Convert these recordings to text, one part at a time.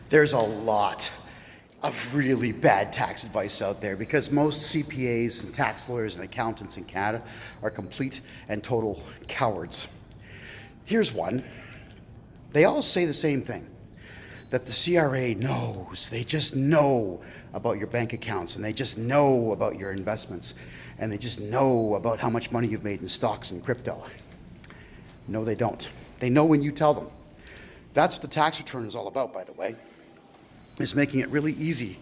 There's a lot of really bad tax advice out there because most CPAs and tax lawyers and accountants in Canada are complete and total cowards. Here's one. They all say the same thing, that the CRA knows, they just know about your bank accounts, and they just know about your investments, and they just know about how much money you've made in stocks and crypto. No, they don't. They know when you tell them. That's what the tax return is all about, by the way, is making it really easy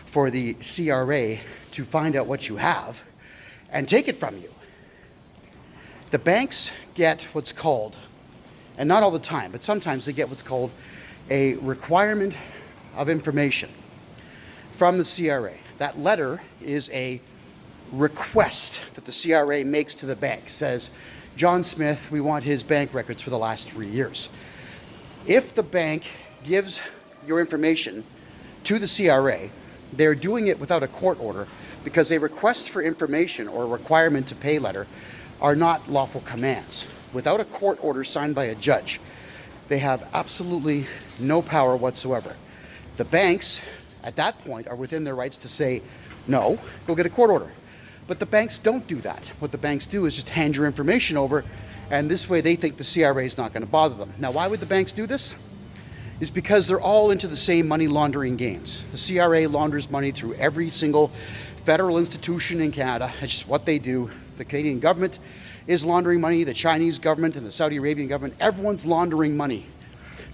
for the CRA to find out what you have and take it from you. The banks get what's called, and not all the time, but sometimes they get what's called a requirement of information from the CRA. That letter is a request that the CRA makes to the bank. Says, John Smith, we want his bank records for the last 3 years. If the bank gives your information to the CRA, they're doing it without a court order because a request for information or a requirement to pay letter are not lawful commands. Without a court order signed by a judge, they have absolutely no power whatsoever. The banks, at that point, are within their rights to say, no, go get a court order. But the banks don't do that. What the banks do is just hand your information over, and this way they think the CRA is not going to bother them. Now, why would the banks do this? It's because they're all into the same money laundering games. The CRA launders money through every single federal institution in Canada. It's just what they do. The Canadian government is laundering money, the Chinese government and the Saudi Arabian government, everyone's laundering money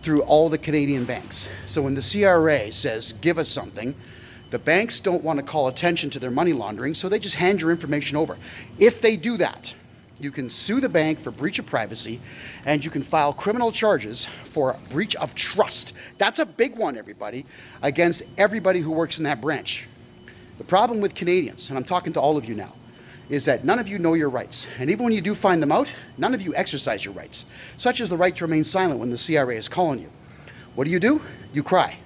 through all the Canadian banks. So when the CRA says, give us something, the banks don't want to call attention to their money laundering, so they just hand your information over. If they do that, you can sue the bank for breach of privacy, and you can file criminal charges for breach of trust. That's a big one, everybody, against everybody who works in that branch. The problem with Canadians, and I'm talking to all of you now, is that none of you know your rights. And even when you do find them out, none of you exercise your rights, such as the right to remain silent when the CRA is calling you. What do? You cry,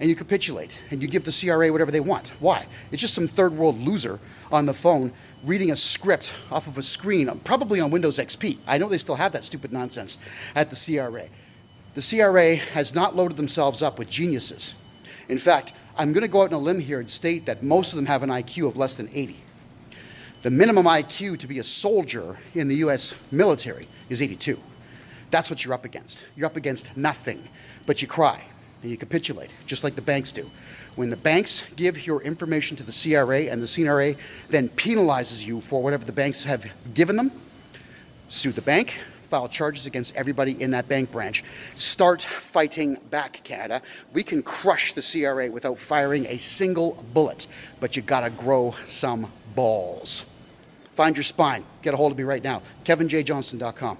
and you capitulate, and you give the CRA whatever they want. Why? It's just some third world loser on the phone reading a script off of a screen, probably on Windows XP. I know they still have that stupid nonsense at the CRA. The CRA has not loaded themselves up with geniuses. In fact, I'm going to go out on a limb here and state that most of them have an IQ of less than 80. The minimum IQ to be a soldier in the US military is 82. That's what you're up against. You're up against nothing, but you cry and you capitulate, just like the banks do. When the banks give your information to the CRA and the CRA then penalizes you for whatever the banks have given them, sue the bank, file charges against everybody in that bank branch. Start fighting back, Canada. We can crush the CRA without firing a single bullet, but you gotta grow some balls. Find your spine. Get a hold of me right now. KevinJJohnson.com.